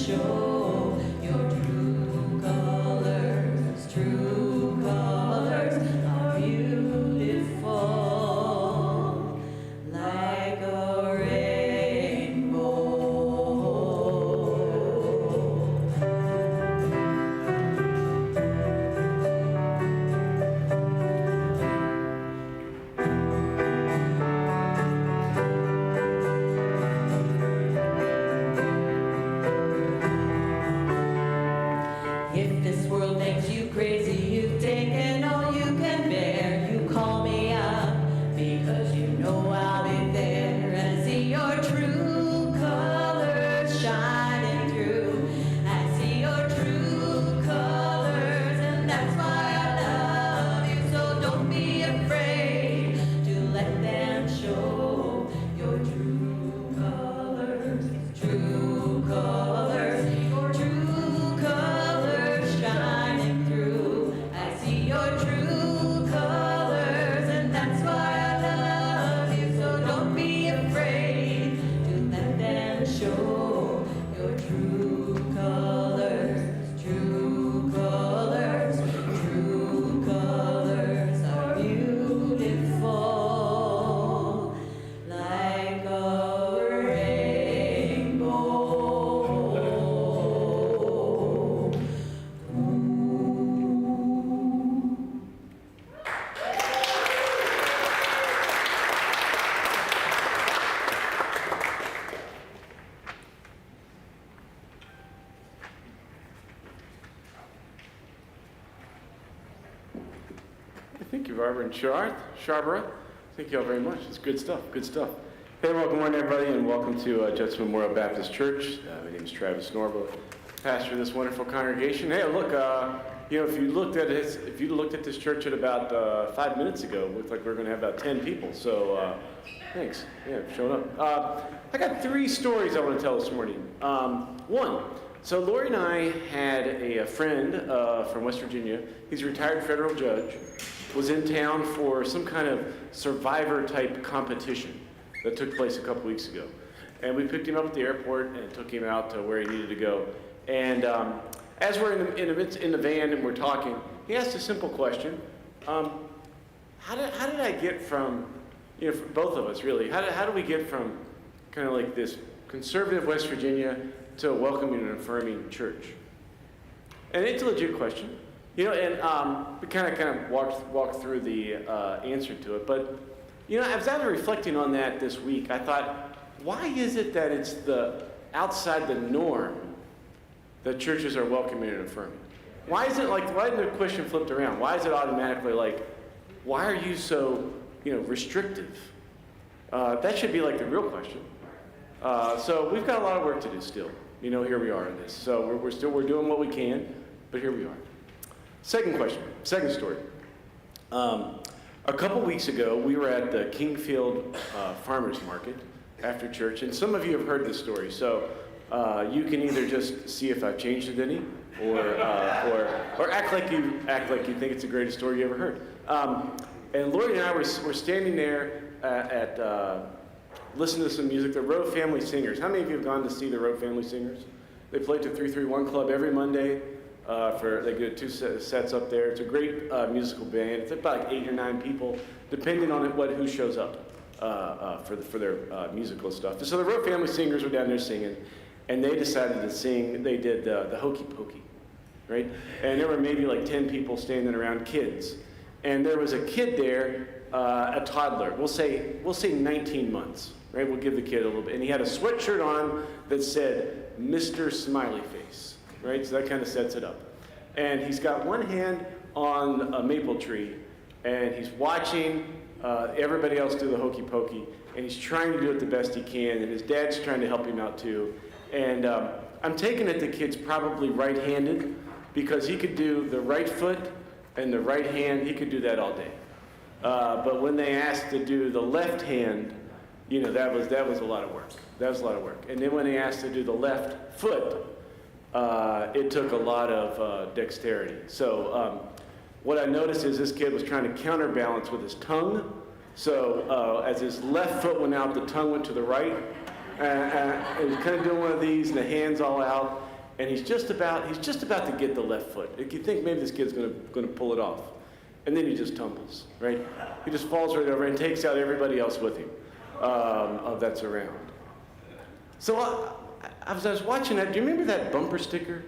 show your true colors. True colors are beautiful, like a rainbow. If this world makes you crazy, you've taken all you can bear. You call me up because you know I'll be there and see your true colors shining through. I see your true colors, and that's why I love you. So don't be afraid to let them show your true colors. True colors, your true colors shining through. I see your true colors, and that's why I love you. So don't be afraid to let them show your true colors. True colors, true colors are beautiful, like a rainbow. Thank you, Barbara and Sharbara. Thank you all very much. It's good stuff, good stuff. Hey, well, good morning, everybody, and welcome to Judson Memorial Baptist Church. My name is Travis Norville, pastor of this wonderful congregation. Hey, look, if you looked at this church at about 5 minutes ago, it looked like we were going to have about 10 people. So, thanks. Yeah, for showing up. I got 3 stories I want to tell this morning. One. So Lori and I had a friend from West Virginia. He's a retired federal judge. Was in town for some kind of survivor-type competition that took place a couple weeks ago. And we picked him up at the airport and took him out to where he needed to go. And as we're in the van and we're talking, he asked a simple question. How did I get from, for both of us really, how do we get from kind of like this conservative West Virginia to a welcoming and affirming church? And it's a legit question. And we kind of walked through the answer to it. But, as I was reflecting on that this week, I thought, why is it that it's outside the norm that churches are welcoming and affirming? Why isn't the question flipped around? Why is it automatically like, why are you so, restrictive? That should be like the real question. So we've got a lot of work to do still. Here we are in this. So we're doing what we can, but here we are. Second story. A couple weeks ago, we were at the Kingfield Farmers Market after church, and some of you have heard this story. So you can either just see if I've changed it any, or act like you think it's the greatest story you ever heard. And Lori and I were standing there listening to some music. The Rowe Family Singers. How many of you have gone to see the Rowe Family Singers? They play to 331 Club every Monday. They do 2 sets up there. It's a great musical band. It's about like 8 or 9 people, depending on who shows up for their musical stuff. So the Rowe Family Singers were down there singing, and they decided to sing. They did the Hokey Pokey, right? And there were maybe like 10 people standing around, kids, and there was a kid there, a toddler. We'll say 19 months, right? We'll give the kid a little bit, and he had a sweatshirt on that said Mr. Smiley Face. Right, so that kind of sets it up. And he's got one hand on a maple tree, and he's watching everybody else do the hokey pokey, and he's trying to do it the best he can, and his dad's trying to help him out too. And I'm taking it the kid's probably right-handed, because he could do the right foot and the right hand, he could do that all day. But when they asked to do the left hand, that was a lot of work. That was a lot of work. And then when they asked to do the left foot, it took a lot of dexterity. So what I noticed is this kid was trying to counterbalance with his tongue. So as his left foot went out, the tongue went to the right. And he was kind of doing one of these, and the hands all out. and he's just about to get the left foot. You think maybe this kid's going to pull it off, and then he just tumbles, right? He just falls right over and takes out everybody else with him that's around. So as I was watching that, do you remember that bumper sticker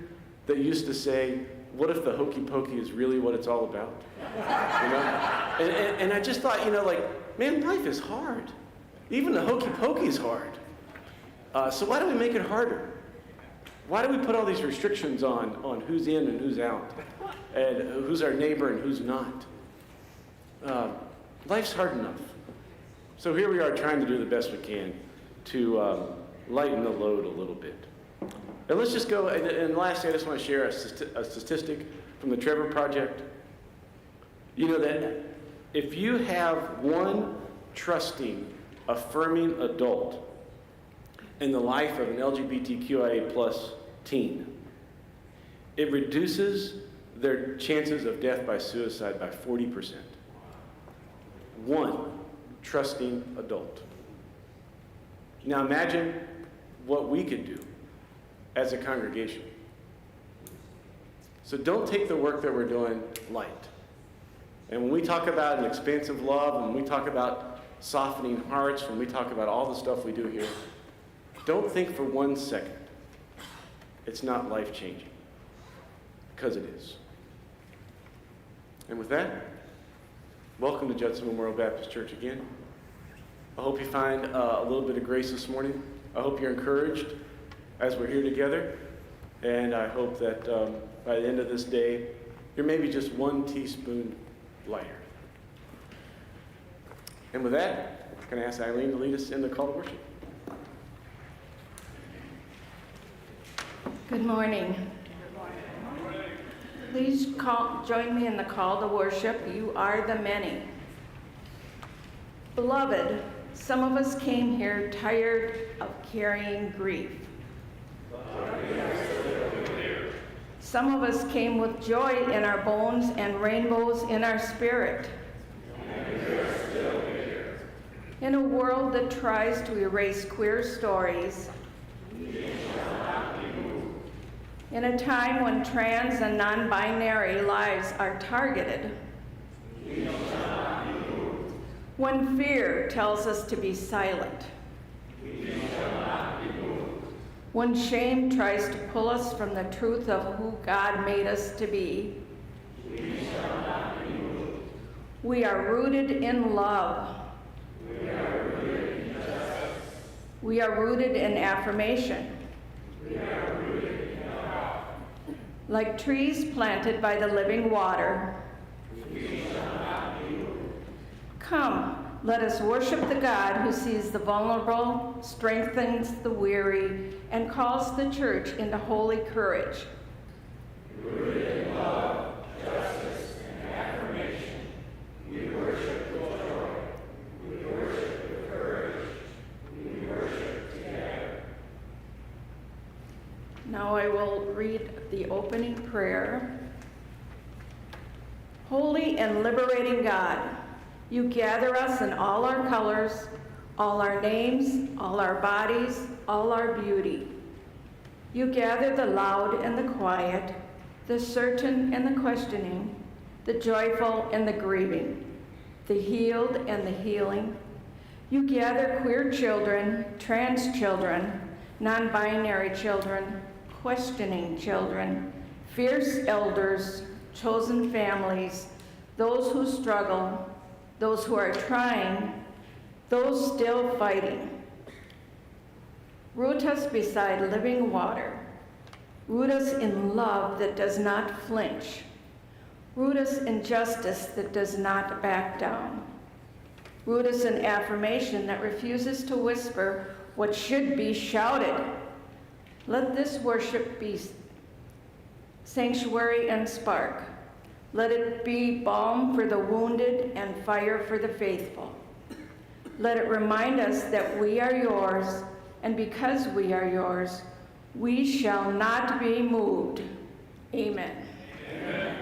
that used to say, "What if the hokey pokey is really what it's all about?" You know? And I just thought, like, man, life is hard. Even the hokey pokey is hard. So why do we make it harder? Why do we put all these restrictions on who's in and who's out, and who's our neighbor and who's not? Life's hard enough. So here we are trying to do the best we can to lighten the load a little bit. And let's just go, and lastly, I just want to share a statistic from the Trevor Project. You know that if you have one trusting, affirming adult in the life of an LGBTQIA plus teen, it reduces their chances of death by suicide by 40%. One trusting adult. Now imagine what we could do as a congregation. So don't take the work that we're doing light. And when we talk about an expansive love, when we talk about softening hearts, when we talk about all the stuff we do here, don't think for 1 second it's not life-changing, because it is. And with that, welcome to Judson Memorial Baptist Church again. I hope you find a little bit of grace this morning. I hope you're encouraged as we're here together. And I hope that by the end of this day, you're maybe just 1 teaspoon lighter. And with that, can I ask Eileen to lead us in the call to worship? Good morning. Please join me in the call to worship. You are the many. Beloved, some of us came here tired of carrying grief. Some of us came with joy in our bones and rainbows in our spirit. In a world that tries to erase queer stories, in a time when trans and non-binary lives are targeted, when fear tells us to be silent, when shame tries to pull us from the truth of who God made us to be, we are rooted in love. We are rooted in affirmation. Like trees planted by the living water. Come, let us worship the God who sees the vulnerable, strengthens the weary, and calls the church into holy courage. Rooted in love, justice, and affirmation, we worship with joy. We worship with courage. We worship together. Now I will read the opening prayer. Holy and liberating God, you gather us in all our colors, all our names, all our bodies, all our beauty. You gather the loud and the quiet, the certain and the questioning, the joyful and the grieving, the healed and the healing. You gather queer children, trans children, non-binary children, questioning children, fierce elders, chosen families, those who struggle, those who are trying, those still fighting. Root us beside living water. Root us in love that does not flinch. Root us in justice that does not back down. Root us in affirmation that refuses to whisper what should be shouted. Let this worship be sanctuary and spark. Let it be balm for the wounded and fire for the faithful. Let it remind us that we are yours, and because we are yours, we shall not be moved. Amen. Amen.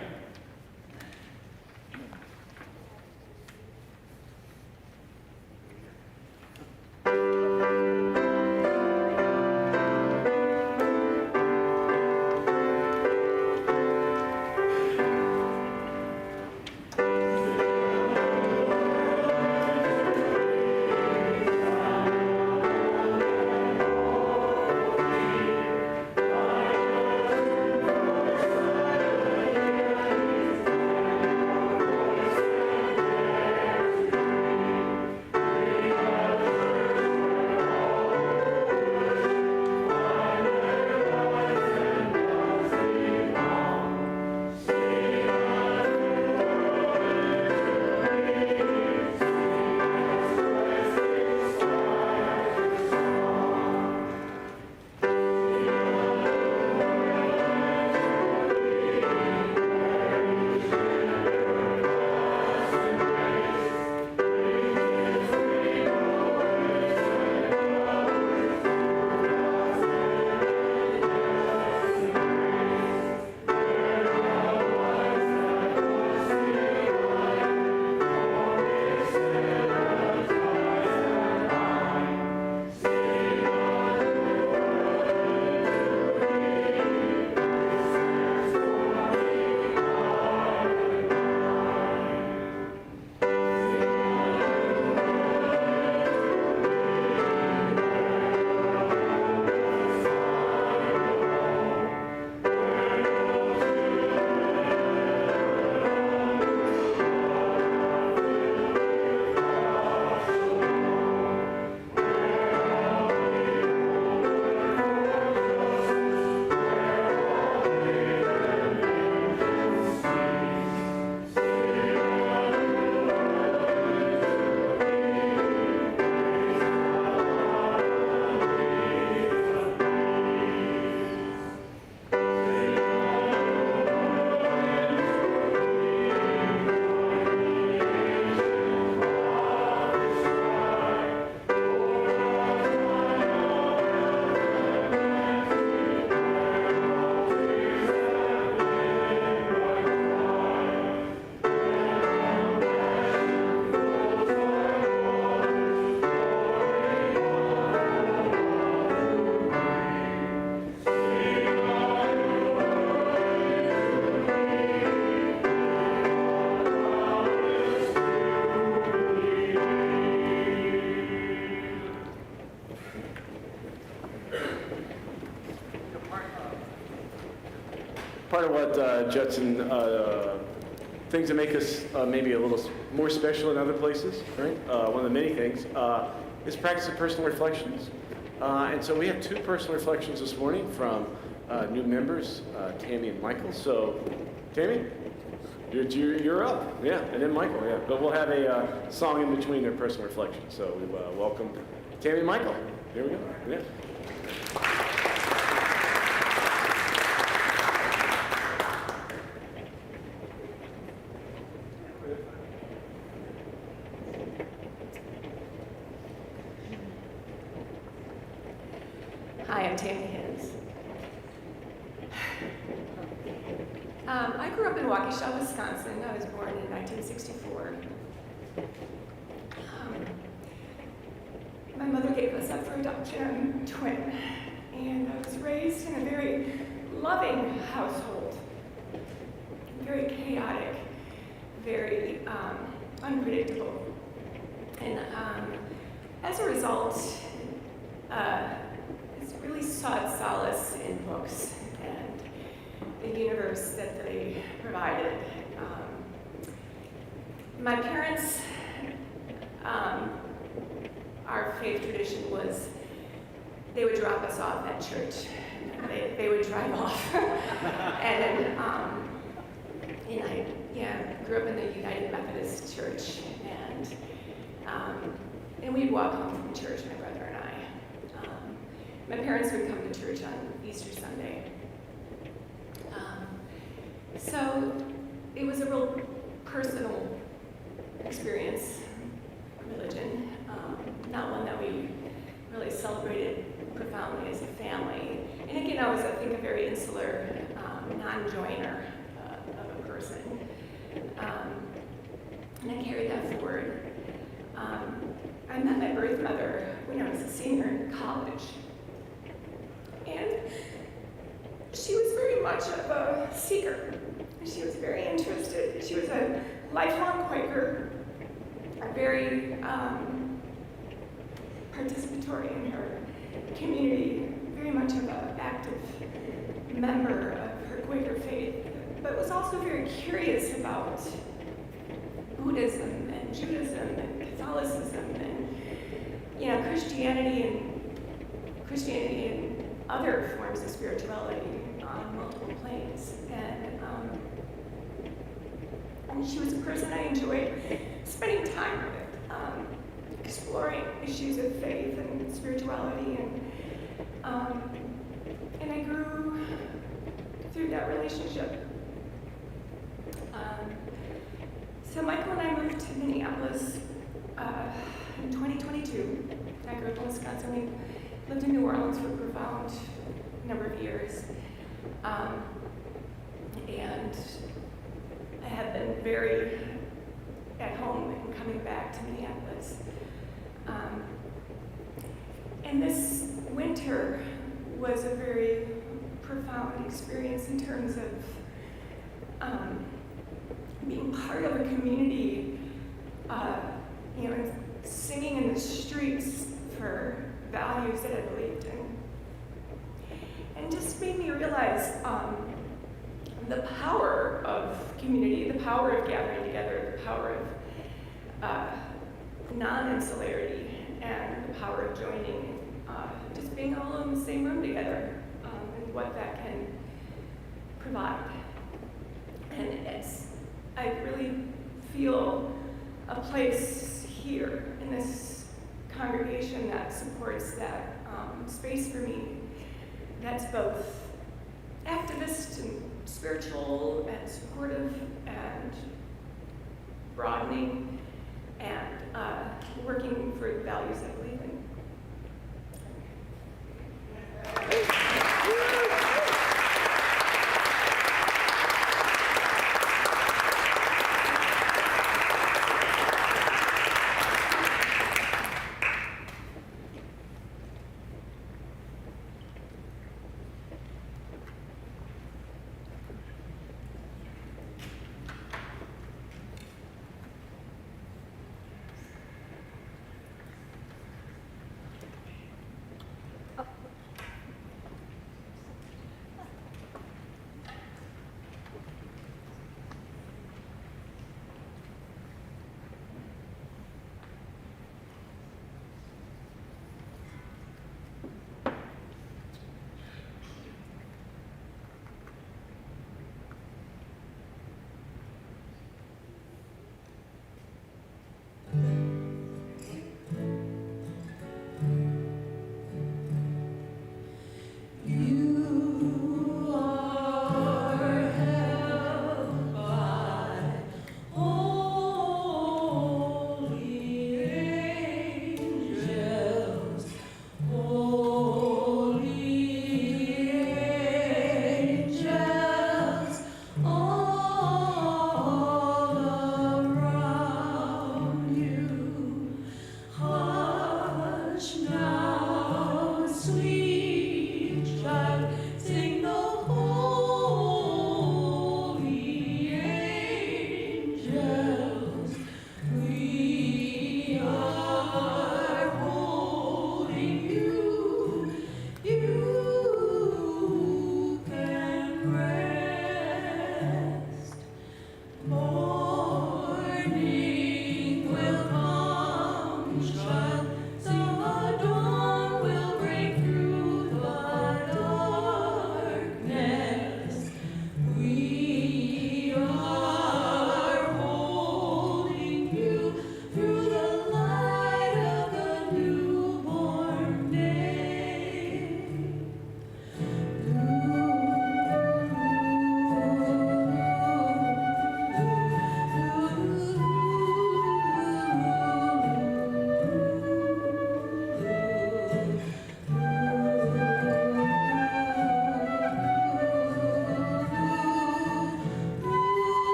part of what Judson, things that make us maybe a little more special in other places, right? One of the many things is practice of personal reflections. And so we have two personal reflections this morning from new members, Tammy and Michael. So, Tammy, you're up, yeah, and then Michael, yeah. But we'll have a song in between their personal reflections. So we welcome Tammy and Michael. Here we go, yeah. Hi, I'm Tammy Hins. I grew up in Waukesha, Wisconsin. I was born in 1964. My mother gave us up for adoption. I'm a twin. And I was raised in a very loving household. Very chaotic, very unpredictable. And as a result, really sought solace in books and the universe that they provided. My parents, our faith tradition was they would drop us off at church. They would drive off. And I grew up in the United Methodist Church, and we'd walk home from church, my brother and I. My parents would come to church on Easter Sunday. So it was a real personal experience, religion, not one that we really celebrated profoundly as a family. And again, I was, I think, a very insular, non-joiner of a person. And I carried that forward. I met my birth mother when I was a senior in college. And she was very much of a seeker. She was very interested. She was a lifelong Quaker, very participatory in her community, very much of an active member of her Quaker faith, but was also very curious about Buddhism and Judaism and Catholicism and Christianity and other forms of spirituality on multiple planes. And she was a person I enjoyed spending time with, exploring issues of faith and spirituality, and I grew through that relationship. So Michael and I moved to Minneapolis in 2022. I grew up in Wisconsin. We lived in New Orleans for a profound number of years. And I have been very at home in coming back to Minneapolis. And this winter was a very profound experience in terms of being part of a community, and singing in the streets for values that I believed in. And just made me realize the power of community, the power of gathering together, the power of non-insularity, and the power of joining, just being all in the same room together, and what that can provide. And I really feel a place here in this congregation that supports that space for me, that's both activist and spiritual and supportive and broadening and working for the values I believe in.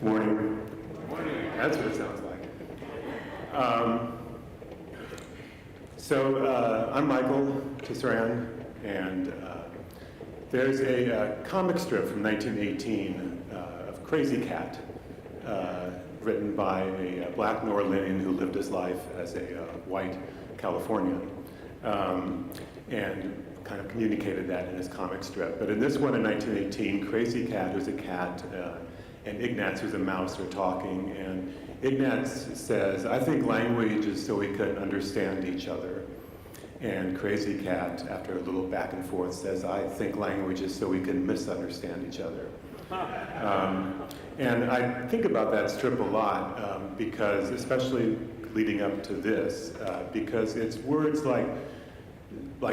Morning. That's what it sounds like. I'm Michael Tisserand, and there's a comic strip from 1918 of Crazy Cat, written by a black New Orleanian who lived his life as a white Californian, and kind of communicated that in his comic strip. But in this one in 1918, Crazy Cat, who's a cat, and Ignatz, who's a mouse, are talking, and Ignatz says, "I think language is so we can understand each other." And Crazy Cat, after a little back and forth, says, "I think language is so we can misunderstand each other." And I think about that strip a lot, because, especially leading up to this, because it's words like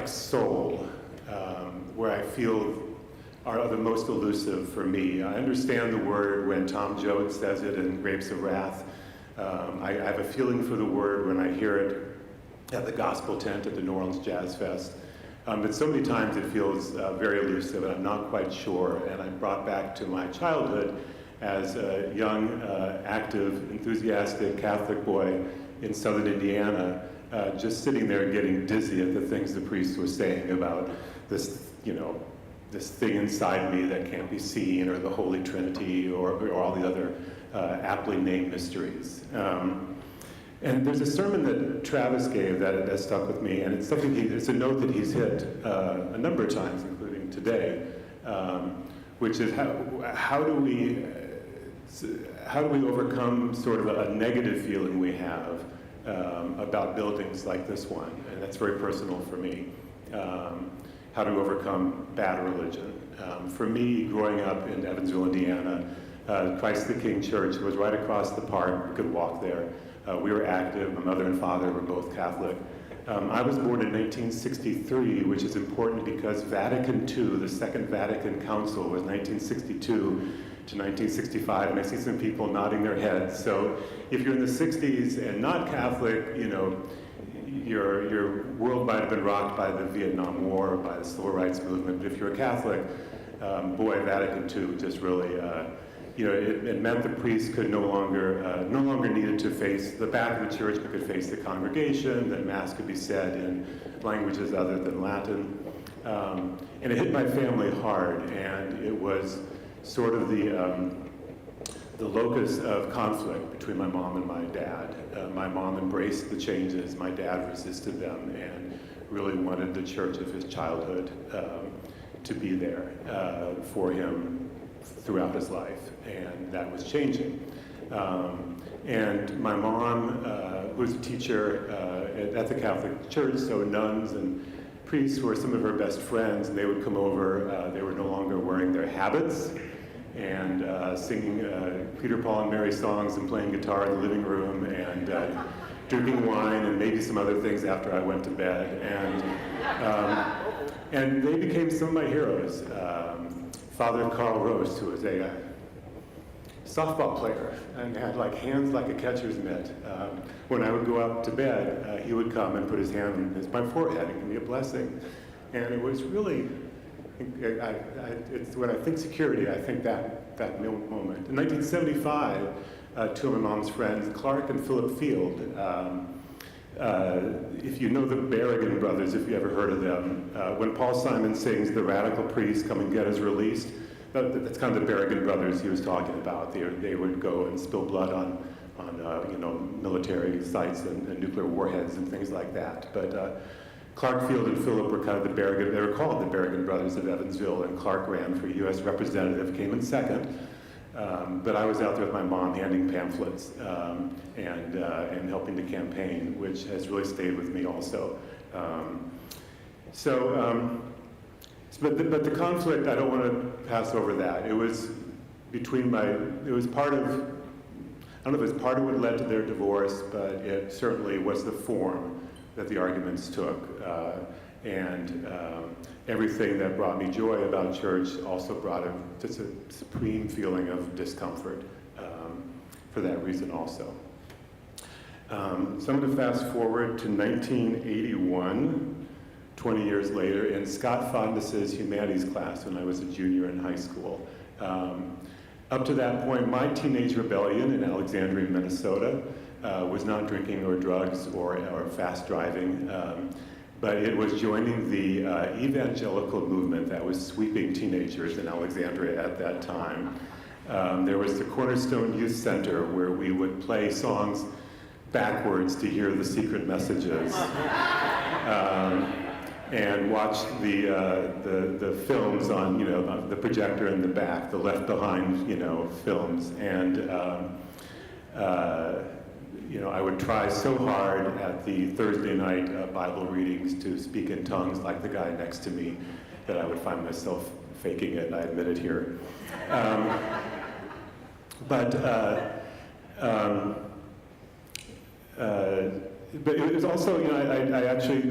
soul, where I feel are the most elusive for me. I understand the word when Tom Joad says it in Grapes of Wrath. I have a feeling for the word when I hear it at the Gospel Tent at the New Orleans Jazz Fest. But so many times it feels very elusive, and I'm not quite sure. And I'm brought back to my childhood as a young, active, enthusiastic Catholic boy in southern Indiana, just sitting there getting dizzy at the things the priest was saying about this, this thing inside me that can't be seen, or the Holy Trinity, or all the other aptly named mysteries. And there's a sermon that Travis gave that has stuck with me, and it's it's a note that he's hit a number of times, including today, which is how do we overcome sort of a negative feeling we have about buildings like this one, and that's very personal for me. How to overcome bad religion. For me, growing up in Evansville, Indiana, Christ the King Church was right across the park. We could walk there. We were active. My mother and father were both Catholic. I was born in 1963, which is important because Vatican II, the Second Vatican Council, was 1962 to 1965, and I see some people nodding their heads. So if you're in the 60s and not Catholic, your world might have been rocked by the Vietnam War, by the Civil Rights Movement, but if you're a Catholic, boy, Vatican II just really, it meant the priest could no longer needed to face the back of the church, but could face the congregation, that Mass could be said in languages other than Latin. And it hit my family hard, and it was sort of the locus of conflict between my mom and my dad. My mom embraced the changes, my dad resisted them, and really wanted the church of his childhood to be there for him throughout his life, and that was changing. And my mom, who was a teacher at the Catholic Church, so nuns and priests were some of her best friends, and they would come over. They were no longer wearing their habits, and singing Peter, Paul, and Mary songs and playing guitar in the living room, and drinking wine and maybe some other things after I went to bed. And they became some of my heroes. Father Carl Roast, who was a softball player and had hands like a catcher's mitt. When I would go up to bed, he would come and put his hand on my forehead and give me a blessing. And it was really, it's when I think security, I think that moment. In 1975, two of my mom's friends, Clark and Philip Field, if you know the Berrigan brothers, if you ever heard of them, when Paul Simon sings "The Radical Priest, Come and Get Us Released," that's kind of the Berrigan brothers he was talking about. They would go and spill blood on military sites and nuclear warheads and things like that. But Clark Field and Philip were kind of the Berrigan, they were called the Berrigan brothers of Evansville, and Clark ran for U.S. representative, came in second. But I was out there with my mom handing pamphlets and helping to campaign, which has really stayed with me also. But the conflict, I don't want to pass over that. It was part of, I don't know if it was part of what led to their divorce, but it certainly was the form that the arguments took. Everything that brought me joy about church also brought just a supreme feeling of discomfort for that reason also. So I'm going to fast forward to 1981, 20 years later, in Scott Fondness's humanities class when I was a junior in high school. Up to that point, my teenage rebellion in Alexandria, Minnesota, was not drinking or drugs or fast driving, but it was joining the evangelical movement that was sweeping teenagers in Alexandria at that time. There was the Cornerstone Youth Center where we would play songs backwards to hear the secret messages. And watch the films on, the projector in the back, the Left Behind, films. And, I would try so hard at the Thursday night Bible readings to speak in tongues like the guy next to me that I would find myself faking it, I admit it here. But it was also, I actually,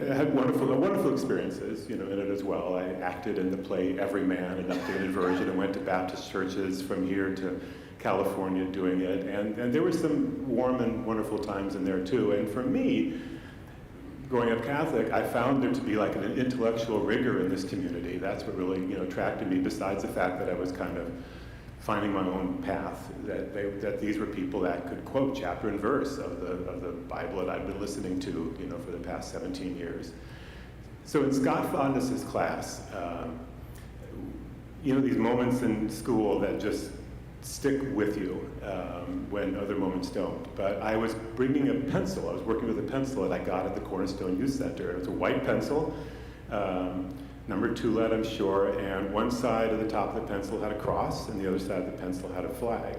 I had wonderful experiences, in it as well. I acted in the play Everyman, an updated version, and went to Baptist churches from here to California doing it. And there were some warm and wonderful times in there too. And for me, growing up Catholic, I found there to be like an intellectual rigor in this community. That's what really, attracted me, besides the fact that I was kind of finding my own path, that these were people that could quote chapter and verse of the Bible that I've been listening to, for the past 17 years. So in Scott Fondness's class, these moments in school that just stick with you when other moments don't. But I was bringing a pencil. I was working with a pencil that I got at the Cornerstone Youth Center. It was a white pencil. Number 2 lead, I'm sure, and one side of the top of the pencil had a cross, and the other side of the pencil had a flag.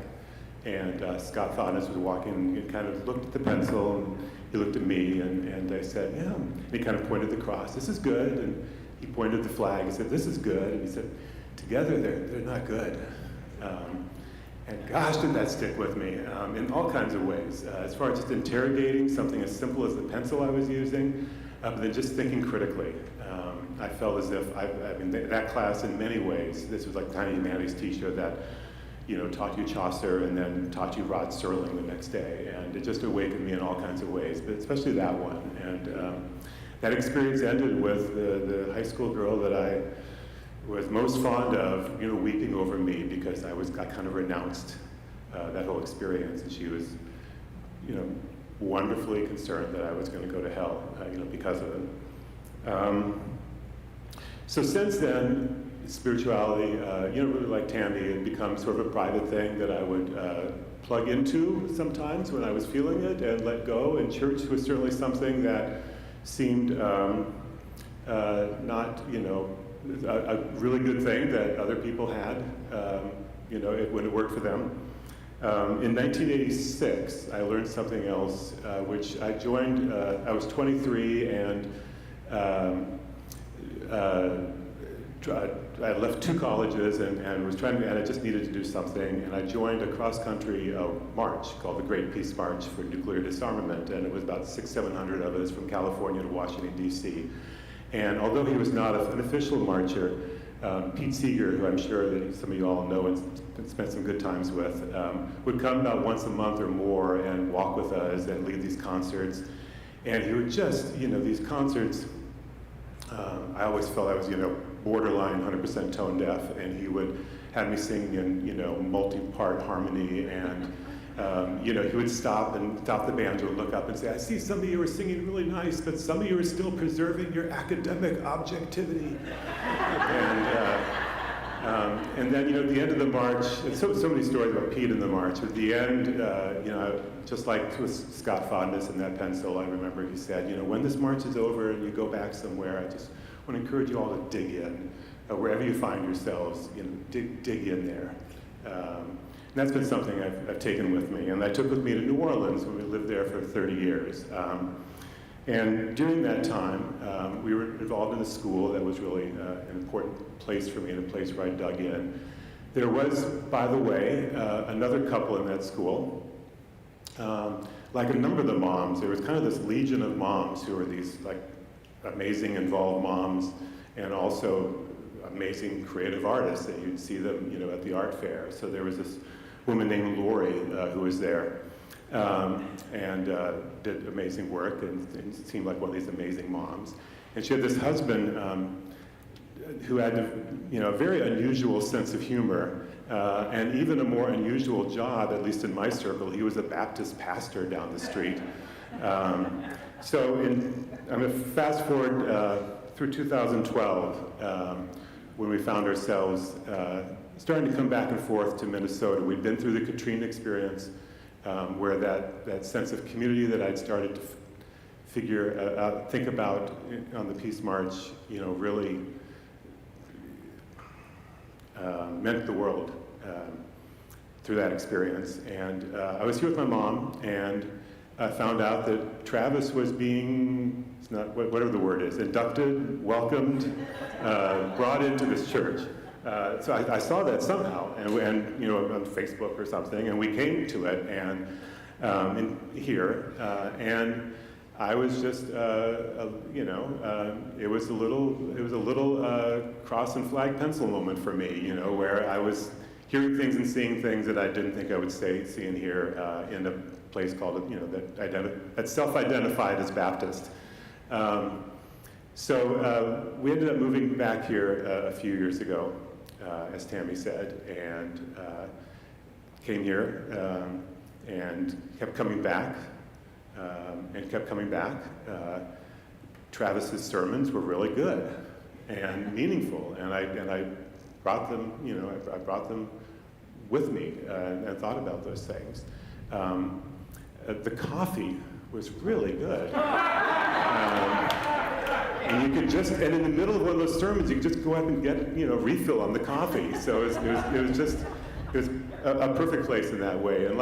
And Scott Fondness was walking and kind of looked at the pencil, and he looked at me, and I said, yeah. And he kind of pointed the cross, this is good, and he pointed the flag, he said, this is good, and he said, together they're not good. And gosh, did that stick with me in all kinds of ways, as far as just interrogating something as simple as the pencil I was using, but then just thinking critically. I felt as if, that class in many ways, this was like Tiny Humanities teacher that, taught you Chaucer and then taught you Rod Serling the next day. And it just awakened me in all kinds of ways, but especially that one. And that experience ended with the high school girl that I was most fond of, weeping over me because I kind of renounced that whole experience. And she was, wonderfully concerned that I was going to go to hell, because of it. So since then, spirituality, really like Tammy, it becomes sort of a private thing that I would plug into sometimes when I was feeling it and let go. And church was certainly something that seemed not, a really good thing that other people had, when it worked for them. In 1986, I learned something else, which I joined, I was 23 and I left 2 colleges and was trying to, and I just needed to do something, and I joined a cross-country march called the Great Peace March for Nuclear Disarmament, and it was about 600-700 of us from California to Washington, D.C. And although he was not an official marcher, Pete Seeger, who I'm sure that some of you all know and spent some good times with, would come about once a month or more and walk with us and lead these concerts. And he would just, these concerts, I always felt I was, borderline 100% tone deaf, and he would have me sing in, multi-part harmony, and he would stop the banjo and look up and say, I see some of you are singing really nice, but some of you are still preserving your academic objectivity. And then, at the end of the march, and so many stories about Pete in the march. At the end, just like with Scott Fondness and that pencil, I remember he said, when this march is over and you go back somewhere, I just want to encourage you all to dig in. Wherever you find yourselves, dig in there. And that's been something I've taken with me. And I took with me to New Orleans when we lived there for 30 years. And during that time, we were involved in a school that was really an important place for me and a place where I dug in. There was, by the way, another couple in that school. Like a number of the moms, there was kind of this legion of moms who were these like amazing involved moms and also amazing creative artists that you'd see them, at the art fair. So there was this woman named Lori who was there. And did amazing work and seemed like one of these amazing moms. And she had this husband, who had a very unusual sense of humor, and even a more unusual job, at least in my circle. He was a Baptist pastor down the street. I'm going to fast forward through 2012, when we found ourselves starting to come back and forth to Minnesota. We'd been through the Katrina experience, where that sense of community that I'd started to think about on the Peace March, really meant the world through that experience. And I was here with my mom, and I found out that Travis was being, whatever the word is, inducted, welcomed, brought into this church. So I saw that somehow, and on Facebook or something, and we came to it, and here, and I was just, it was a little cross and flag pencil moment for me, where I was hearing things and seeing things that I didn't think I would see and hear in a place called, that's self-identified as Baptist. So we ended up moving back here a few years ago, as Tammy said, and came here and kept coming back. Travis's sermons were really good and meaningful, and I brought them, I brought them with me and thought about those things. The coffee was really good. And you could and in the middle of one of those sermons, you could just go up and get, a refill on the coffee. So it was a perfect place in that way. And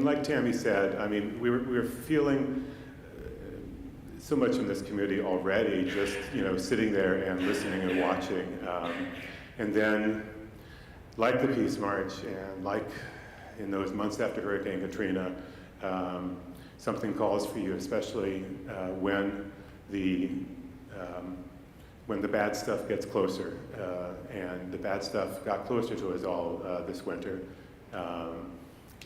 like Tammy said, I mean, we were feeling so much in this community already, just, sitting there and listening and watching. And then, like the Peace March, and like in those months after Hurricane Katrina, something calls for you, especially when the bad stuff gets closer, and the bad stuff got closer to us all this winter.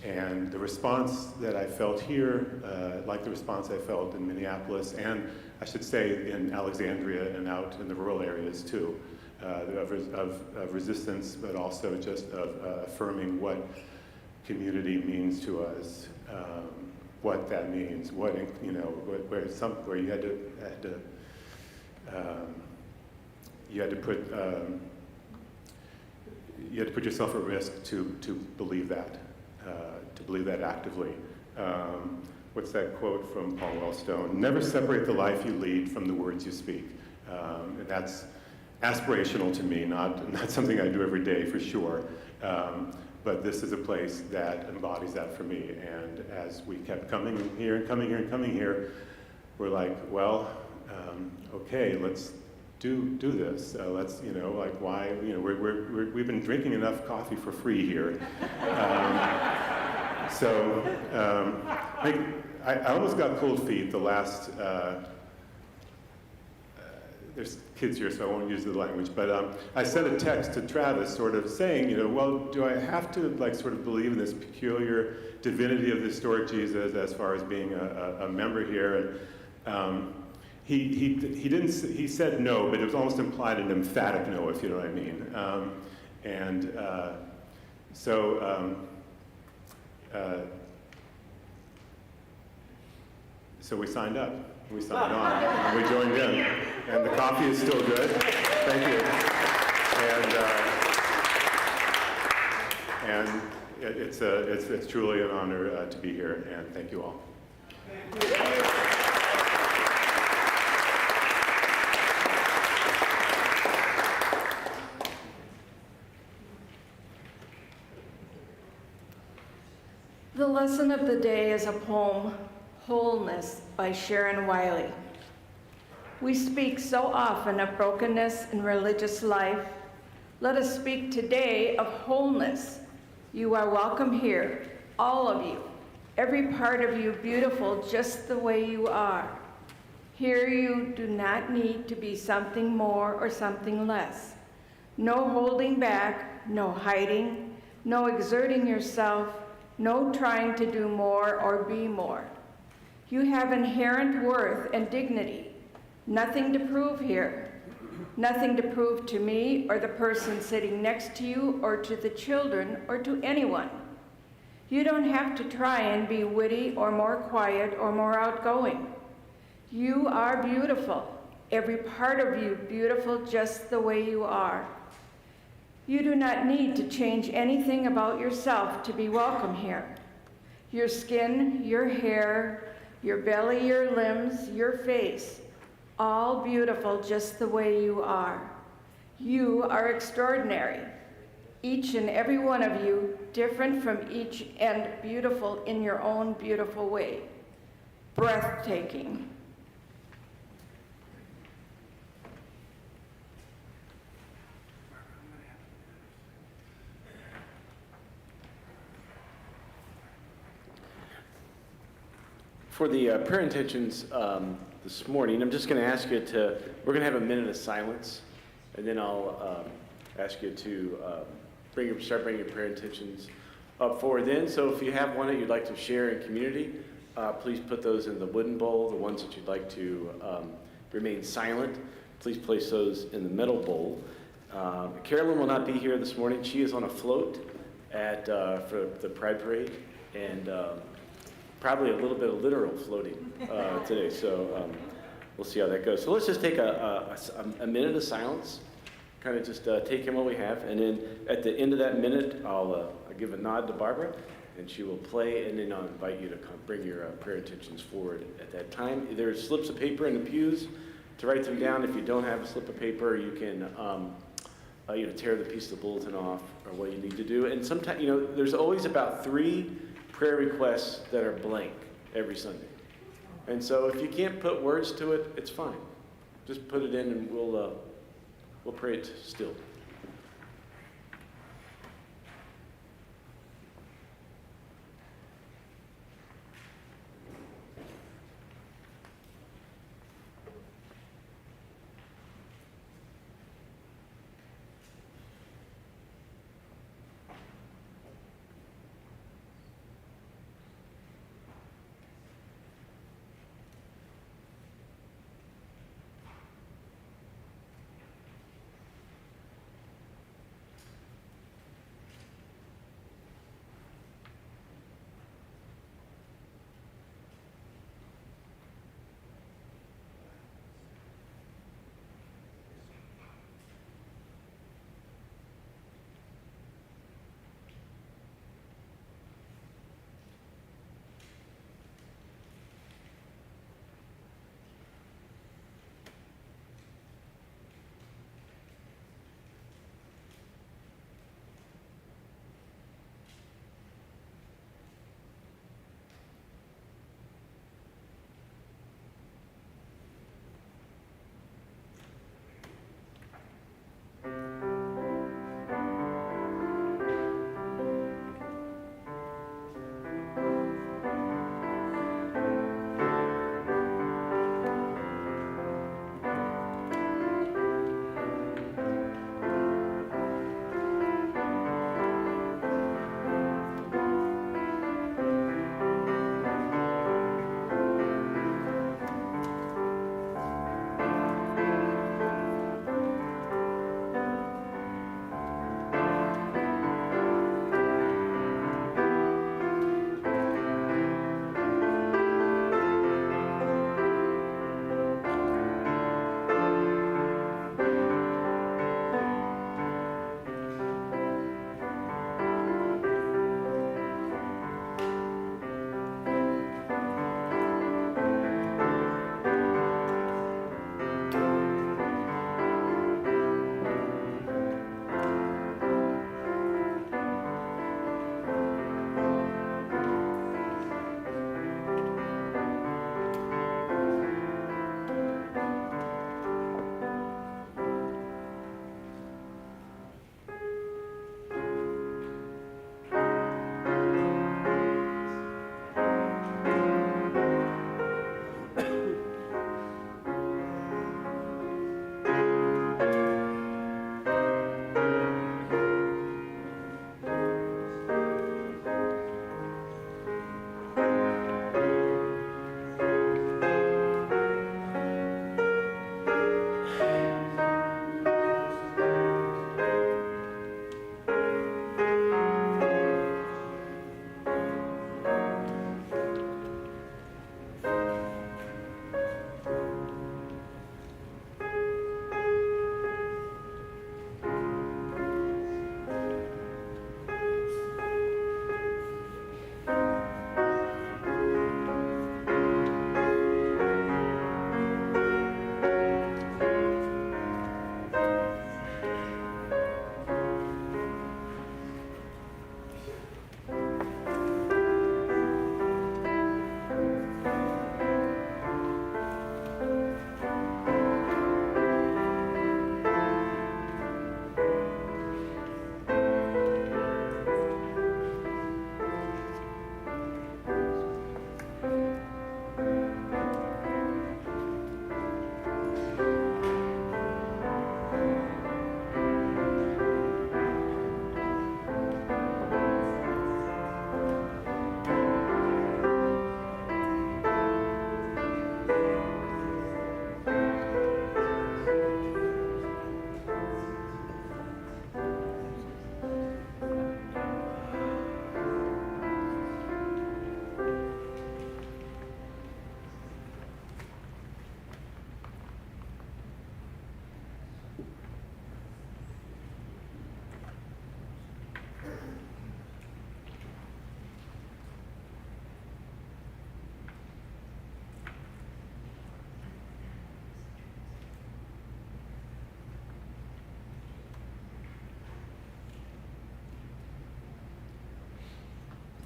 And the response that I felt here, like the response I felt in Minneapolis, and I should say in Alexandria and out in the rural areas too, of resistance, but also just of affirming what community means to us, what that means, where you had to put yourself at risk to believe that actively. What's that quote from Paul Wellstone? Never separate the life you lead from the words you speak. And that's aspirational to me, not something I do every day for sure. But this is a place that embodies that for me. And as we kept coming here, we're like, well, okay, let's do this. Let's, why, we've been drinking enough coffee for free here. I almost got cold feet the last, there's kids here, so I won't use the language, but I sent a text to Travis sort of saying, well, do I have to sort of believe in this peculiar divinity of the historic Jesus as far as being a member here? And he said no, but it was almost implied an emphatic no, if you know what I mean. So we signed up. We signed on, and we joined in, and the coffee is still good. Thank you. And it's truly an honor to be here, and thank you all. The lesson of the day is a poem, Wholeness by Sharon Wiley. We speak so often of brokenness in religious life. Let us speak today of wholeness. You are welcome here, all of you, every part of you beautiful just the way you are. Here you do not need to be something more or something less. No holding back, no hiding, no exerting yourself, no trying to do more or be more. You have inherent worth and dignity, nothing to prove here. Nothing to prove to me or the person sitting next to you or to the children or to anyone. You don't have to try and be witty or more quiet or more outgoing. You are beautiful, every part of you beautiful just the way you are. You do not need to change anything about yourself to be welcome here. Your skin, your hair, your belly, your limbs, your face, all beautiful just the way you are. You are extraordinary. Each and every one of you different from each and beautiful in your own beautiful way. Breathtaking. For the prayer intentions this morning, I'm just going to ask you to, we're going to have a minute of silence, and then I'll ask you to start bringing your prayer intentions up forward then. So if you have one that you'd like to share in community, please put those in the wooden bowl. The ones that you'd like to remain silent, please place those in the metal bowl. Carolyn will not be here this morning. She is on a float for the Pride Parade, and probably a little bit of literal floating today, so we'll see how that goes. So let's just take a minute of silence, kind of just take in what we have, and then at the end of that minute, I'll give a nod to Barbara, and she will play, and then I'll invite you to come bring your prayer intentions forward at that time. There's slips of paper in the pews to write them down. If you don't have a slip of paper, you can tear the piece of the bulletin off, or what you need to do. And sometimes, there's always about 3 prayer requests that are blank every Sunday. And so if you can't put words to it, it's fine. Just put it in and we'll pray it still.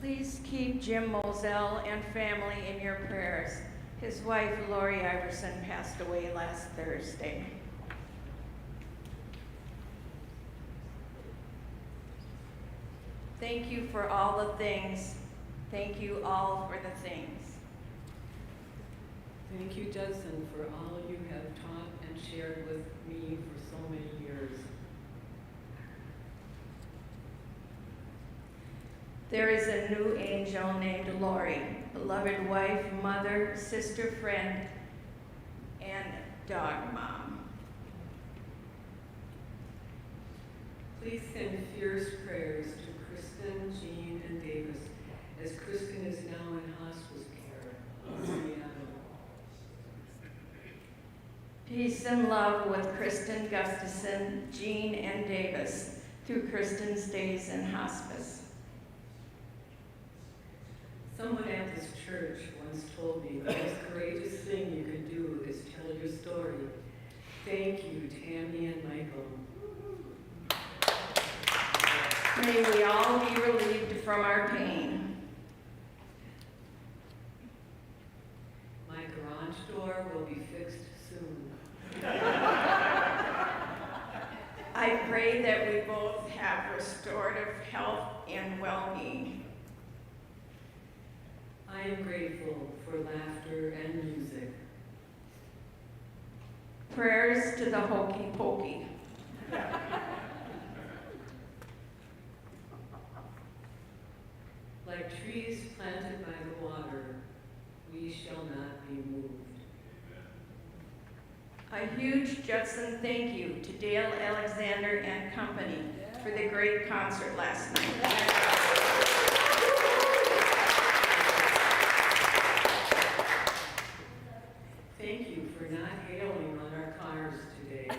Please keep Jim Moselle and family in your prayers. His wife, Lori Iverson, passed away last Thursday. Thank you for all the things. Thank you all for the things. Thank you, Judson, for all you have taught and shared with me for so many years. There is a new angel named Lori, beloved wife, mother, sister, friend, and dog mom. Please send fierce prayers to Kristen, Jean, and Davis, as Kristen is now in hospice care in Seattle. Peace and love with Kristen Gustafson, Jean, and Davis through Kristen's days in hospice. Someone at this church once told me the most courageous thing you can do is tell your story. Thank you, Tammy and Michael. May we all be relieved from our pain. My garage door will be fixed soon. I pray that we both have restorative health and well-being. I am grateful for laughter and music. Prayers to the hokey pokey. Like trees planted by the water, we shall not be moved. A huge Judson thank you to Dale Alexander and company for the great concert last night. Thank you for not hailing on our cars today.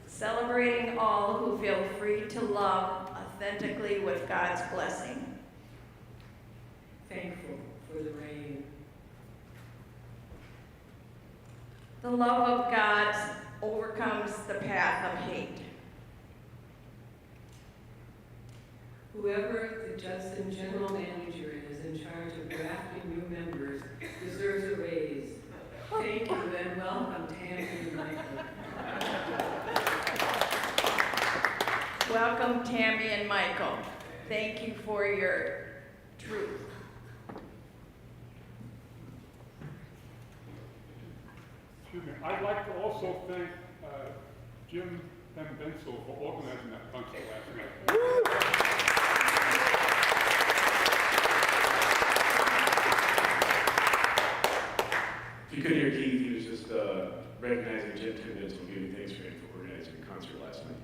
Celebrating all who feel free to love authentically with God's blessing. Thankful for the rain. The love of God overcomes the path of hate. Whoever the Judson General Manager is in charge of drafting new members deserves a raise. Thank you and welcome, Tammy and Michael. Welcome, Tammy and Michael. Thank you for your truth. Excuse me. I'd like to also thank Jim M. Bensel for organizing that concert last night. If you couldn't hear Keith, he was just recognizing Jim Timbins and giving thanks for him for organizing the concert last night.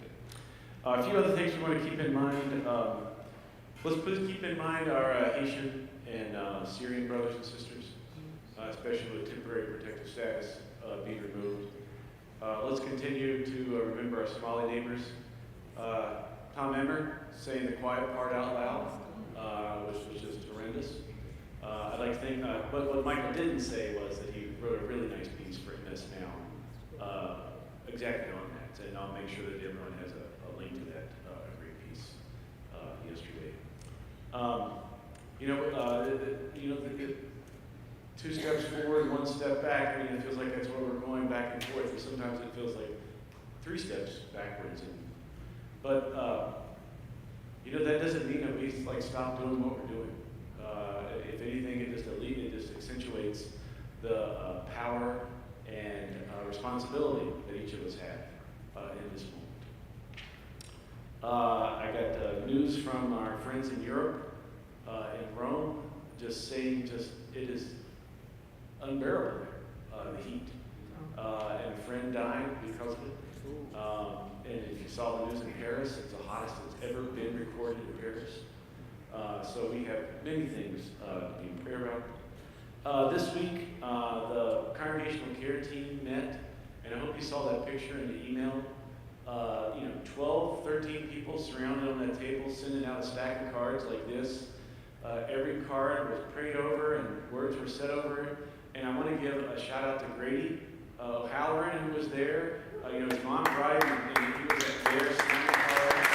A few other things we want to keep in mind. Let's please keep in mind our Haitian and Syrian brothers and sisters, especially with temporary protective status being removed. Let's continue to remember our Somali neighbors. Tom Emmer saying the quiet part out loud, which was just horrendous. I'd like to think, but what Michael didn't say was that he wrote a really nice piece for this now, exactly on that, and I'll make sure that everyone has a link to that great piece yesterday. The two steps forward, one step back. I mean, it feels like that's where we're going back and forth, but sometimes it feels like 3 steps backwards. But that doesn't mean that we stop doing what we're doing. If anything, it just accentuates the power and responsibility that each of us have in this moment. I got news from our friends in Europe, in Rome, just saying it is unbearable there, the heat. And a friend died because of it. And if you saw the news in Paris, it's the hottest it's ever been recorded in Paris. So we have many things to be in prayer about. This week, the Congregational Care Team met, and I hope you saw that picture in the email. 12, 13 people surrounded on that table, sending out a stack of cards like this. Every card was prayed over and words were said over it. And I want to give a shout out to Grady O'Halloran, who was there. His mom died, and he was there signing cards.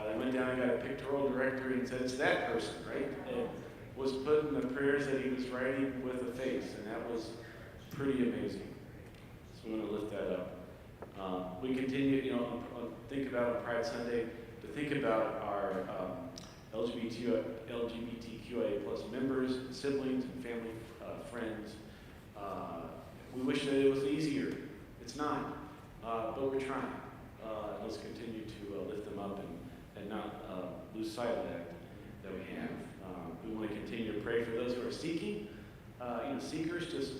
They went down and got a pictorial directory and said, it's that person, right? And was putting the prayers that he was writing with a face, and that was pretty amazing. So we want to lift that up. We continue, think about on Pride Sunday, to think about our LGBTQIA plus members, siblings, and family, friends. We wish that it was easier. It's not, but we're trying. Let's continue to lift them up and not lose sight of that we have. We want to continue to pray for those who are seeking. Seekers just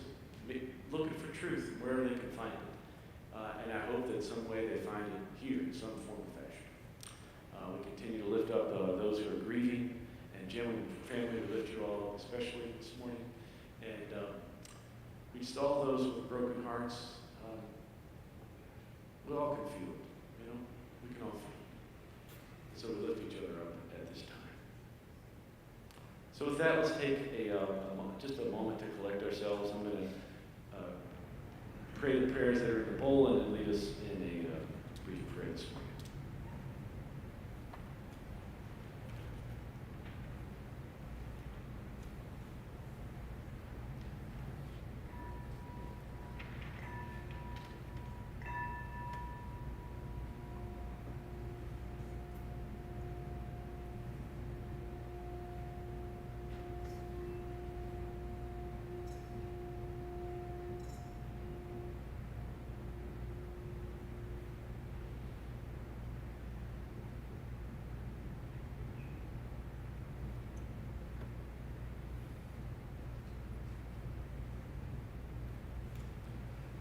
looking for truth wherever they can find it. And I hope that some way they find it here in some form or fashion. We continue to lift up those who are grieving, and Jim and family, we lift you all especially this morning. And we just all those with broken hearts, we all can feel it, we can all feel it. So we lift each other up at this time. So with that, let's take just a moment to collect ourselves. I'm going to pray the prayers that are in the bowl and then lead us in a brief prayer this morning.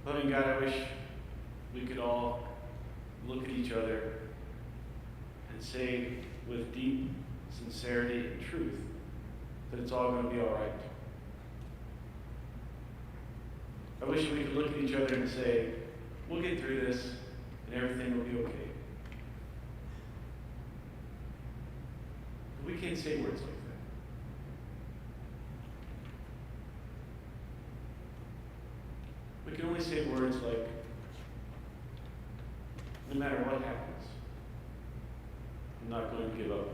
Loving God, I wish we could all look at each other and say with deep sincerity and truth that it's all going to be all right. I wish we could look at each other and say, we'll get through this and everything will be okay. But we can't say words like that. We can only say words like, no matter what happens, I'm not going to give up.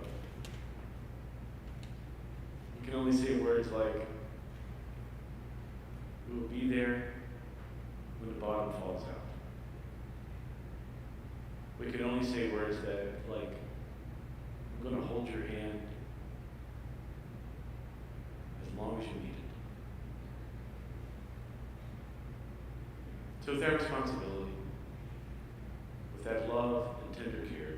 We can only say words like, we will be there when the bottom falls out. We can only say words that, like, I'm going to hold your hand as long as you need it. So with that responsibility, with that love and tender care,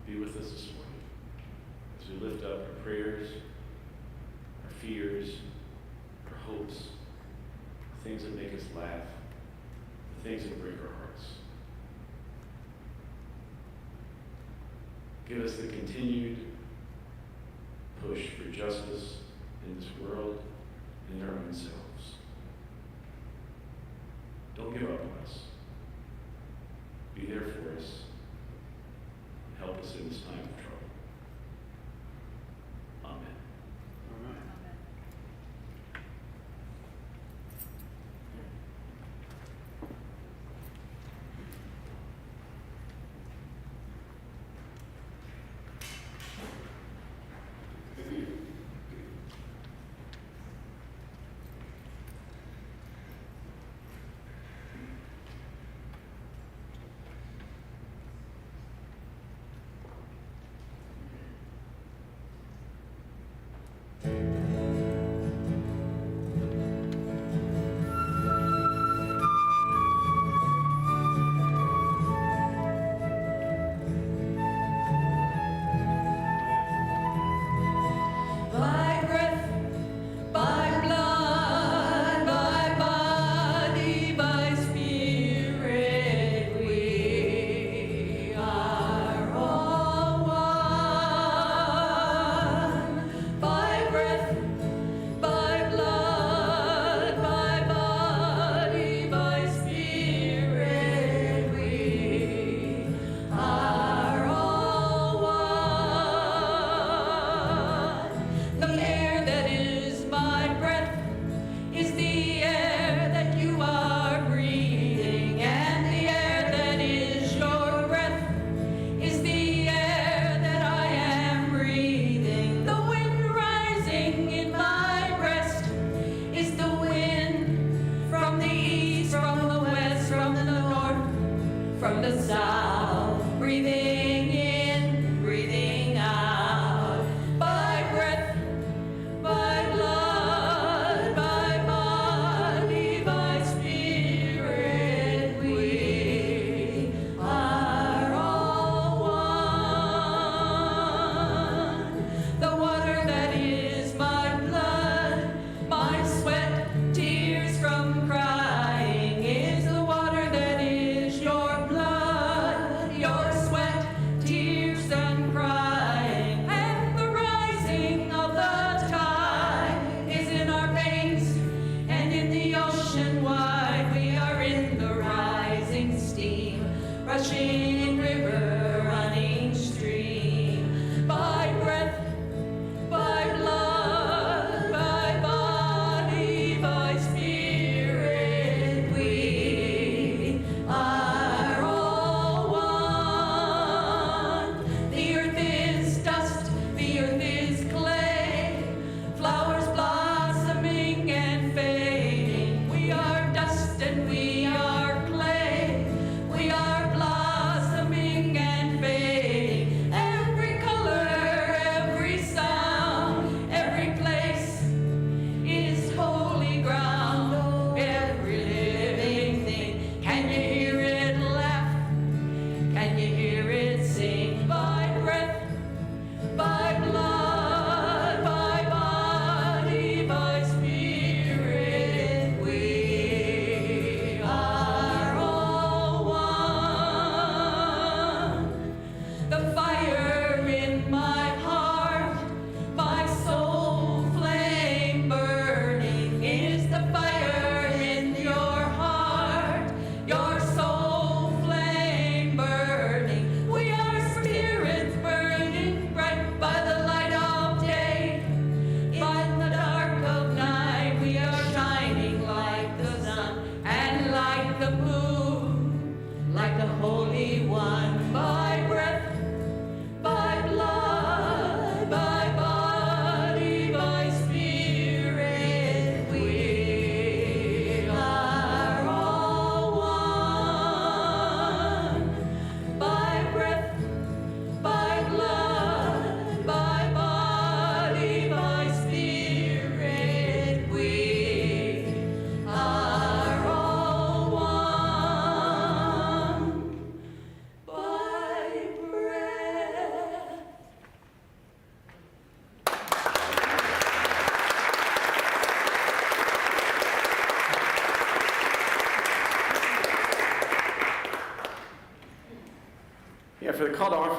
be with us this morning as we lift up our prayers, our fears, our hopes, the things that make us laugh, the things that break our hearts. Give us the continued push for justice in this world and in our own selves. Don't give up on us. Be there for us. And help us in this time of trouble. Amen. Amen.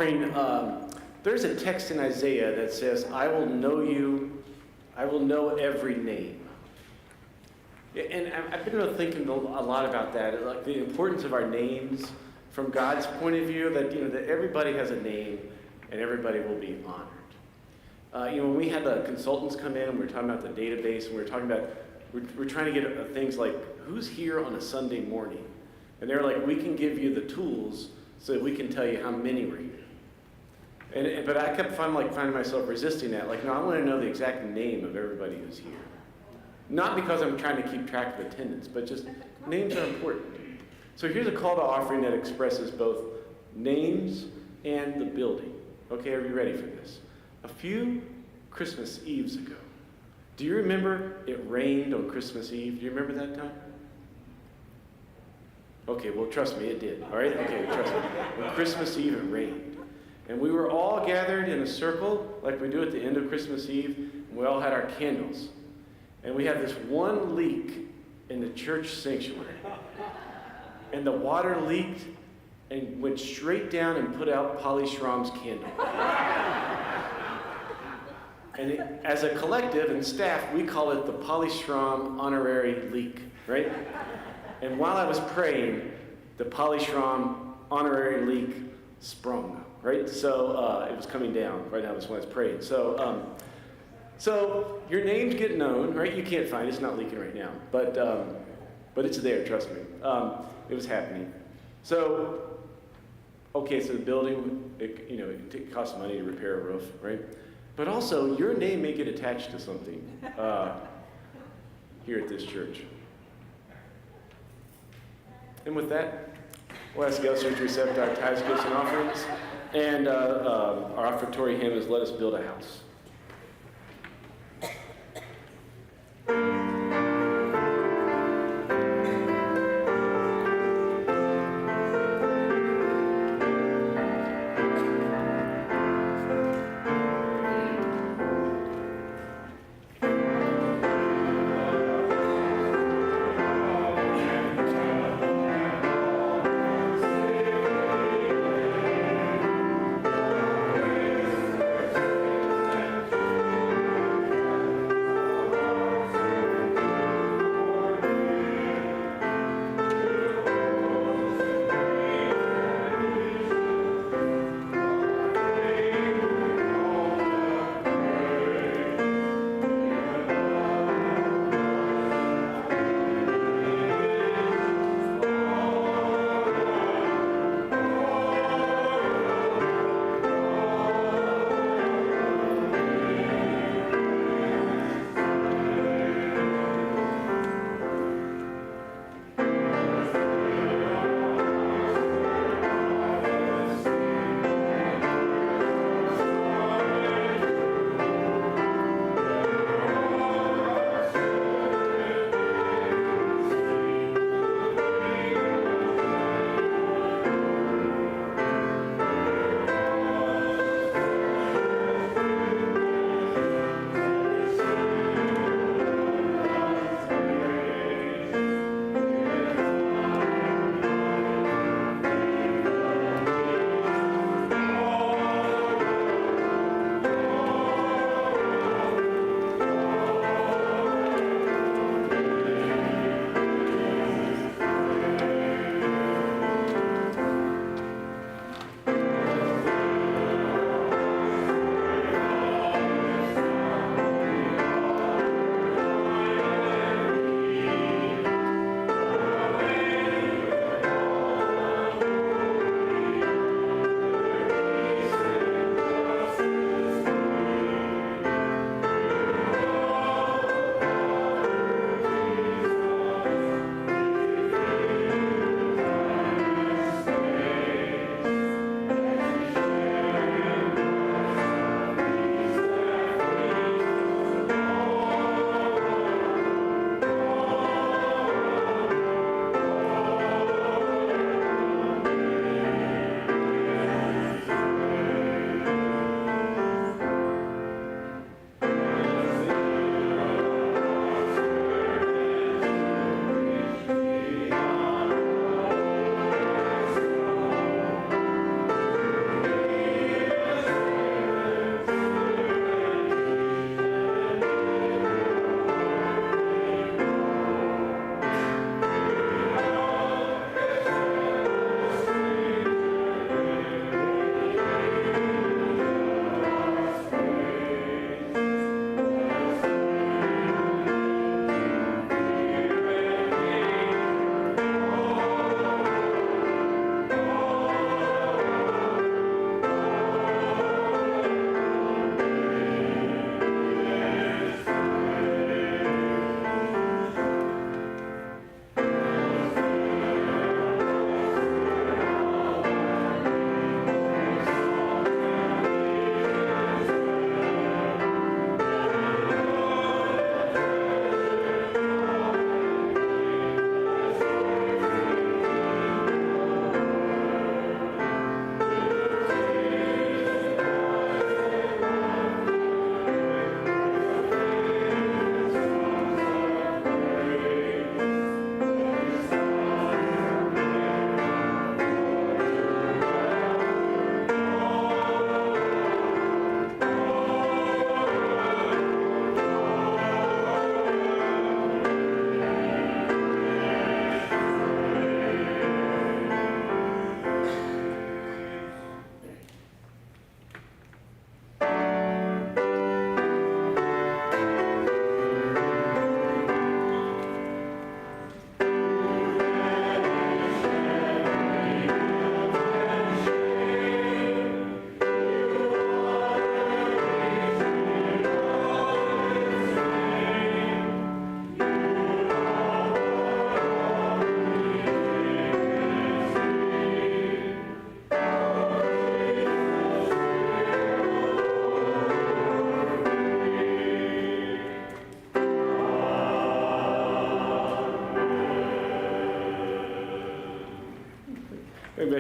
offering, there's a text in Isaiah that says, I will know you, I will know every name. And I've been thinking a lot about that, like the importance of our names from God's point of view, that, that everybody has a name and everybody will be honored. When we had the consultants come in and we were talking about the database, and we were talking about, we're trying to get things like, who's here on a Sunday morning? And they're like, we can give you the tools so that we can tell you how many were here. But I kept finding myself resisting that. Like, no, I want to know the exact name of everybody who's here. Not because I'm trying to keep track of attendance, but just names are important. So here's a call to offering that expresses both names and the building. Okay, are you ready for this? A few Christmas Eves ago, do you remember it rained on Christmas Eve? Do you remember that time? Okay, well, trust me, it did. All right? Okay, trust me. On Christmas Eve, it rained. And we were all gathered in a circle, like we do at the end of Christmas Eve, and we all had our candles. And we had this one leak in the church sanctuary. And the water leaked and went straight down and put out Polly Schramm's candle. And as a collective and staff, we call it the Polly Schramm honorary leak, right? And while I was praying, the Polly Schramm honorary leak sprung, right? So it was coming down. Right now was when I was praying. So your names get known, right? You can't find it. It's not leaking right now. But it's there, trust me. It was happening. So, okay, so the building, it costs money to repair a roof, right? But also, your name may get attached to something here at this church. And with that, we'll ask the ushers to accept our tithes, gifts, and offerings. And our offertory hymn is Let Us Build a House.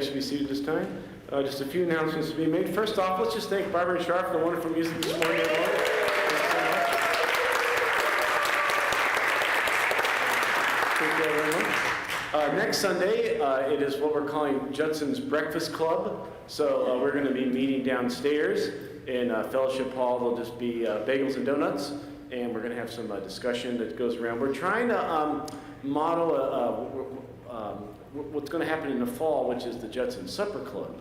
guys should be seated this time. Just a few announcements to be made. First off, let's just thank Barbara and Sharp for the wonderful music this morning, everyone. Thanks so much. Thank you very much. Next Sunday, it is what we're calling Judson's Breakfast Club. So we're going to be meeting downstairs in Fellowship Hall. There'll just be bagels and donuts, and we're going to have some discussion that goes around. We're trying to model what's going to happen in the fall, which is the Judson Supper Club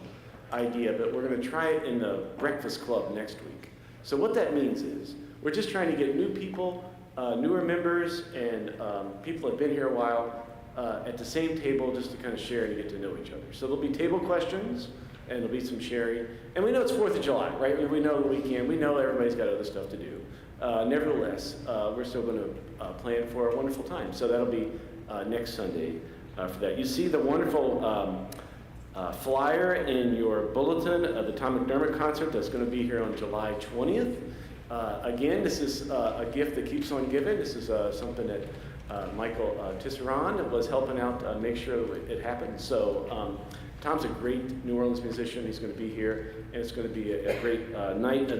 idea, but we're going to try it in the Breakfast Club next week. So what that means is we're just trying to get new people, newer members, and people that have been here a while at the same table just to kind of share and get to know each other. So there'll be table questions, and there'll be some sharing. And we know it's 4th of July, right? We know the weekend. We know everybody's got other stuff to do. Nevertheless, we're still going to plan for a wonderful time. So that'll be next Sunday for that. You see the wonderful flyer in your bulletin of the Tom McDermott concert that's going to be here on July 20th. Again, this is a gift that keeps on giving. This is something that Michael Tisserand was helping out make sure that it happened. So Tom's a great New Orleans musician. He's going to be here, and it's going to be a great night.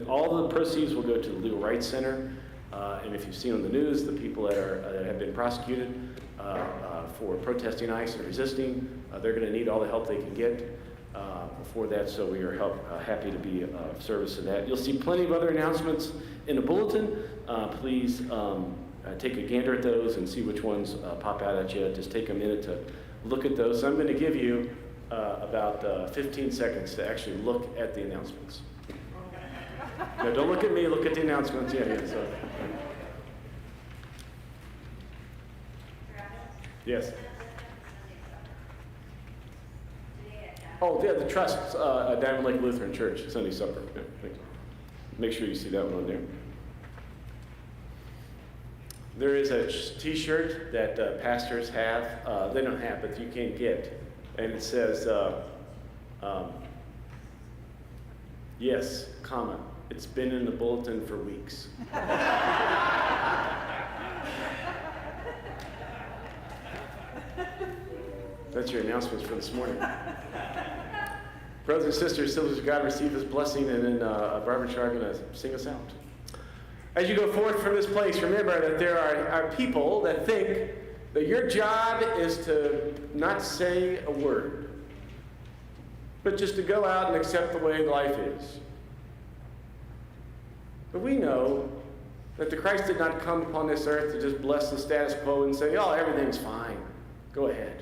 All the proceeds will go to the Legal Rights Center. And if you've seen on the news, the people that have been prosecuted for protesting ICE and resisting, they're going to need all the help they can get for that. So we are happy to be of service in that. You'll see plenty of other announcements in the bulletin. Please take a gander at those and see which ones pop out at you. Just take a minute to look at those. So I'm going to give you about 15 seconds to actually look at the announcements. No, don't look at me, look at the announcements. Yeah, so. Yes. Oh, yeah, the Trust, Diamond Lake Lutheran Church, Sunday supper. Yeah, thanks. Make sure you see that one on there. There is a T-shirt that pastors have. They don't have, but you can get. And it says, yes, comma, it's been in the bulletin for weeks. That's your announcements for this morning. Brothers and sisters, sisters of God, receive this blessing, and then Barbara and Char are going to sing us out. As you go forth from this place, remember that there are people that think that your job is to not say a word, but just to go out and accept the way life is. But we know that the Christ did not come upon this earth to just bless the status quo and say, oh, everything's fine. Go ahead.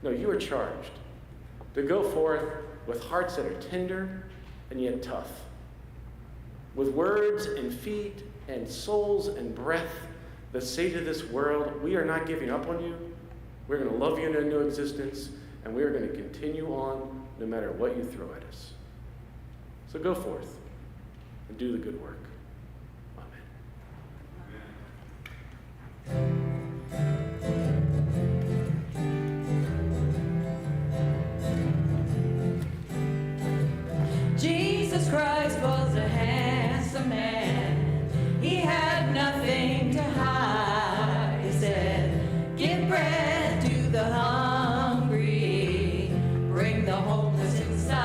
No, you are charged to go forth with hearts that are tender and yet tough, with words and feet and souls and breath that say to this world, we are not giving up on you. We're going to love you into a new existence, and we are going to continue on no matter what you throw at us. So go forth and do the good work. Amen. Jesus Christ was a handsome man. He had nothing to hide. He said, give bread to the hungry, bring the homeless inside.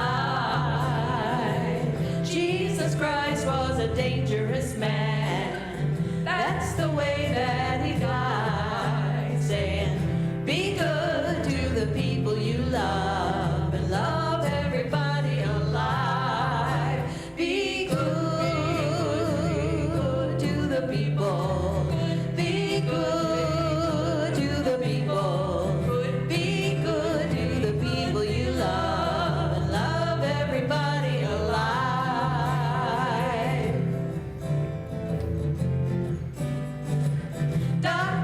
Jesus Christ was a dangerous man. That's the way that he died, saying, be good to the people you love and love everybody alive. Be good to the people. Be good to the people. Be good to the people you love and love everybody alive. Dark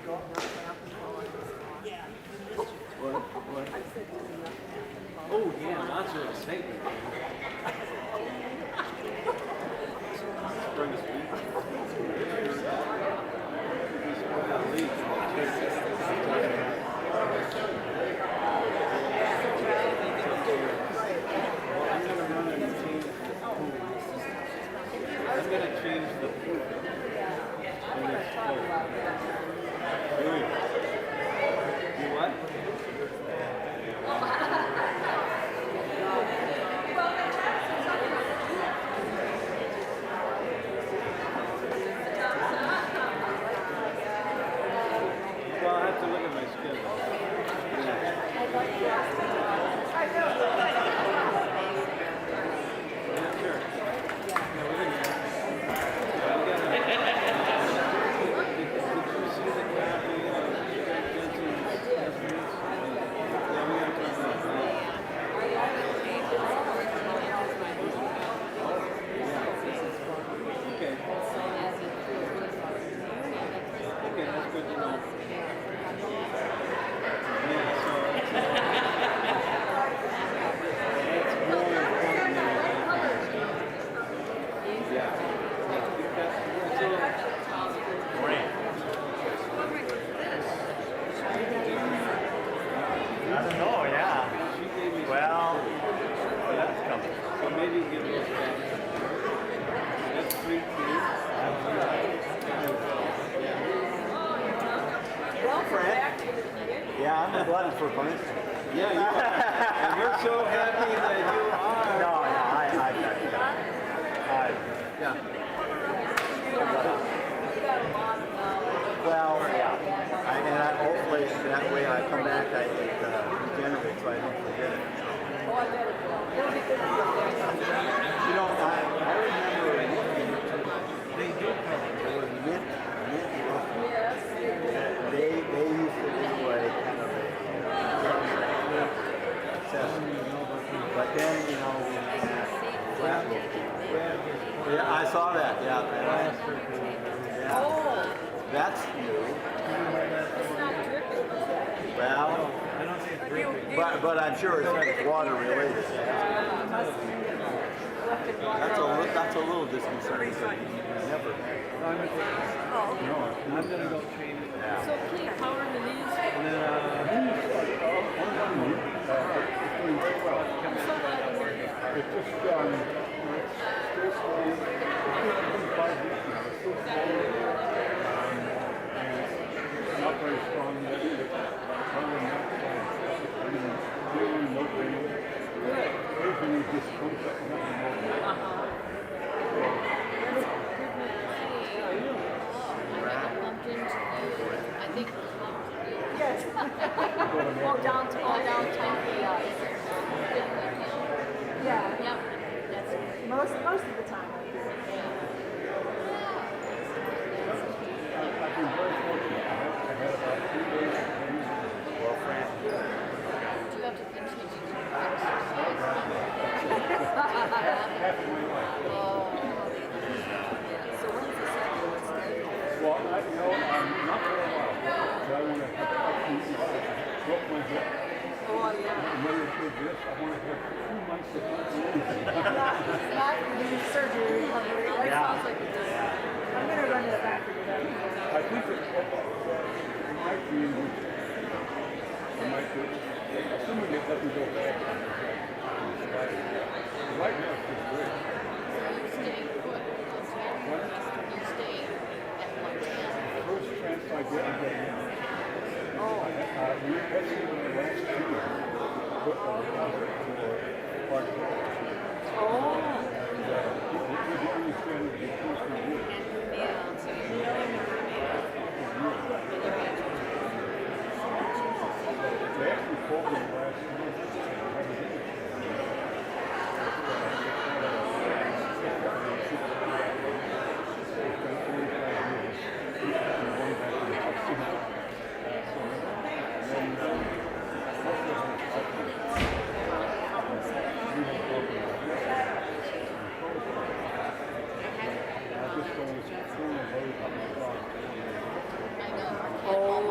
Oh, yeah, lots of excitement. I'm gonna change the food. You what? Well, I have to look at my schedule. Yeah, sure. Yeah, we can. Did you see the copy of Jensen's estimates? Yeah, we gotta talk about that. Okay. Okay, that's good to know. Yeah, so that's more important than yeah. I don't know, yeah. She gave me Well, that's coming. so maybe give those back. That's 3 feet. Yeah, I'm glad for punishment. Yeah, you are. And we're so happy that you are. No, Yeah. well, yeah. And I hopefully that way I come back, I regenerate so I don't forget it. You know, I remember they do there was mint they used to do a kind of a assessment. But then, you know, yeah, I saw that, yeah. Yeah. That's new. Well, but I'm sure it's water related. That's a little disconcerting. Never. I'm gonna go change it. Yeah. So please, how are the knees? And then, It's just, it's still it's 5 weeks now. It's still and not very strong yet. Other than that, I mean, really no pain. Everything is discomfort, nothing more. I think yes. All downtown. Yeah. Yep. That's most of the time. I've been very fortunate. I had about 3 days of pain. Well, Fran. Do you have to continue to do exercise? Half of my life. So when's the second one starting? Well, not for a while. But I want to have broke my hip. Oh, yeah. I'm ready to do this. I want to have 2 months of not doing anything. Not surgery recovery. That Yeah. sounds like it's I'm going to run to the back of that. I think it might be in good shape. It might be. Assuming it doesn't go bad. Right now it's just great. You staying put on 10? You staying at 110? First chance I get, I get in. We tested in the last 2 years. Put on the hospital for part of it. Oh. It was the only standard that comes from you. They actually called me last month. I was in it. Oh.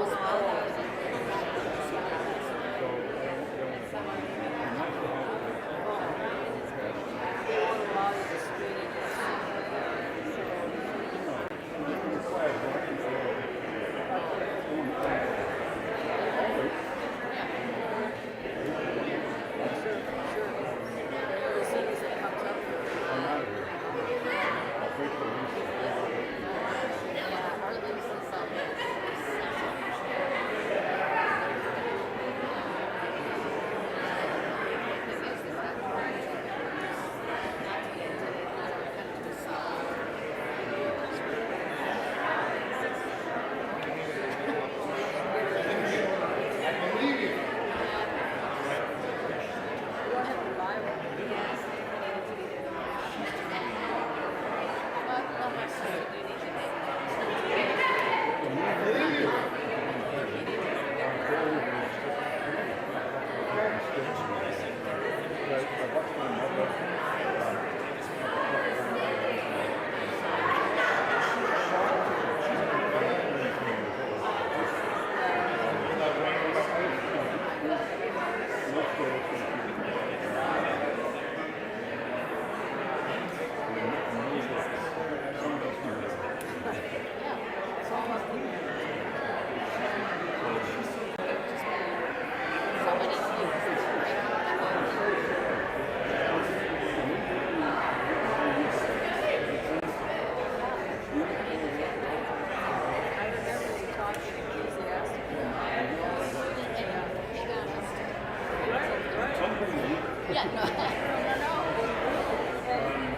Yeah, no, no, no.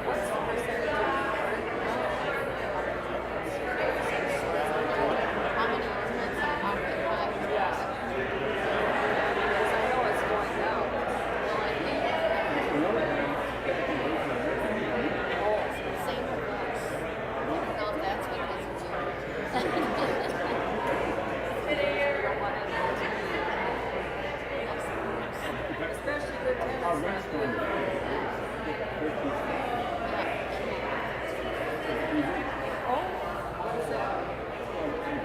What's the percentage of how many units are occupied? Because I know it's going down. Well, I think same with us. I don't know if that's because it's Especially the tennis. Our rent's going to Oh, what is that?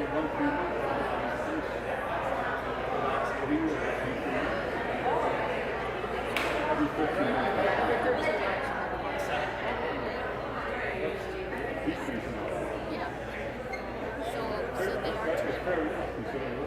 yeah. So they are too.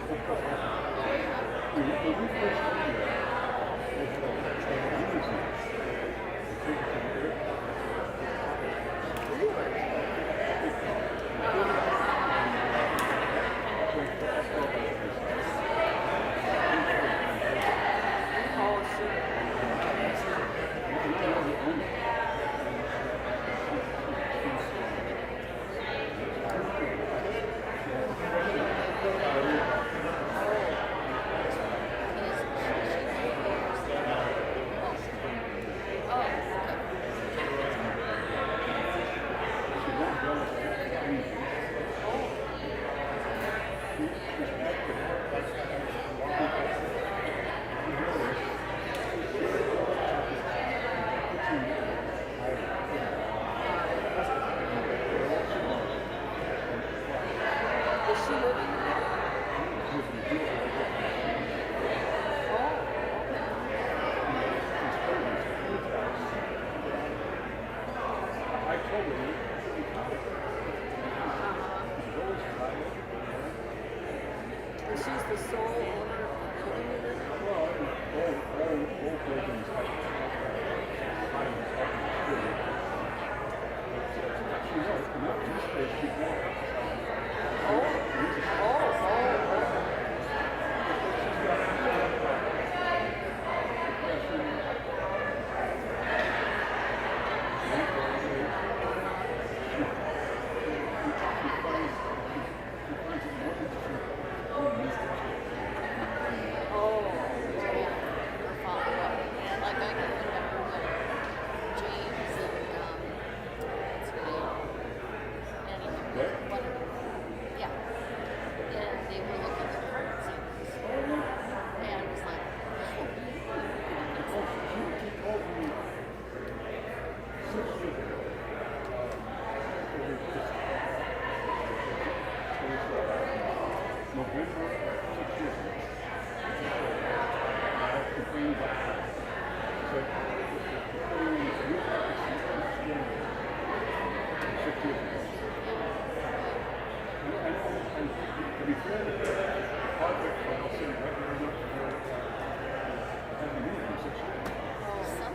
She's the sole owner of the building.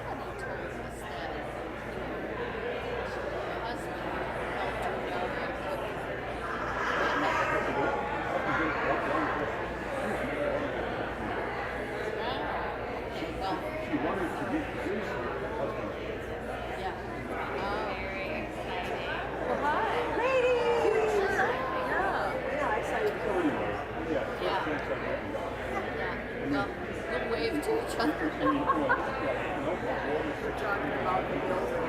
Somebody told us that her husband helped her daughter well, She wanted to be produced with her husband. yeah. Well, hi. Ladies! Yeah, I saw you go. Yeah, first Yeah. chance I got in God. Yeah. Well, we'll wave to each other. I mean, no water. We're talking about the building.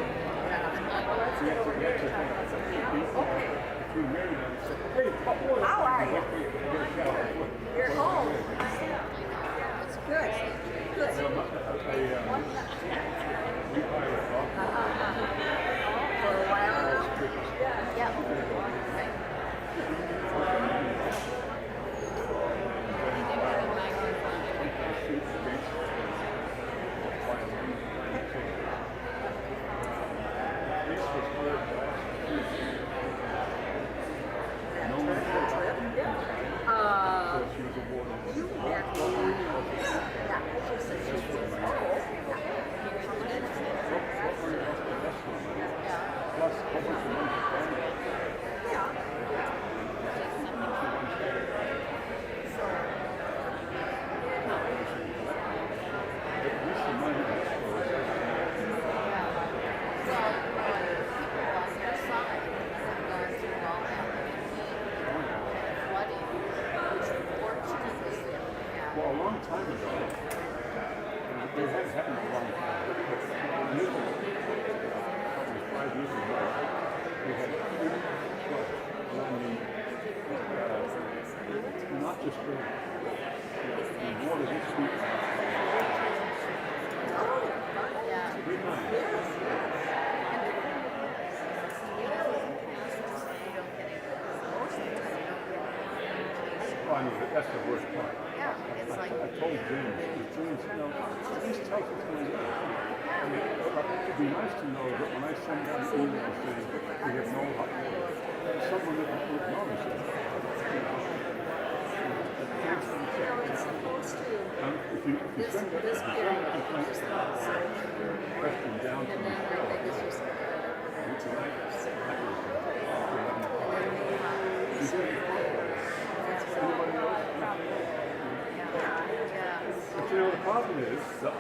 Well, let's get over here and talk about something else. Okay. If we married them, I said, hey, hot water. How are you? Get a shower. You're home. Good. Good. We hire a doctor. For a while now? Yeah. She was awarded. You met me. Yeah, she said she was, oh, Plus, how much money? yeah. long time ago. It hadn't happened a long time. But years ago, probably 5 years ago, we had 3 floods around not just the water this deep. Yeah. 3 times. Oh, I know, that's the worst part. Yeah, it's like, I told James, James, at least tell us what's going on. I mean, it'd be nice to know that when I send out an email saying we have no hot water, someone would acknowledge that. If you send that question down to me, yeah. but you know, the problem is that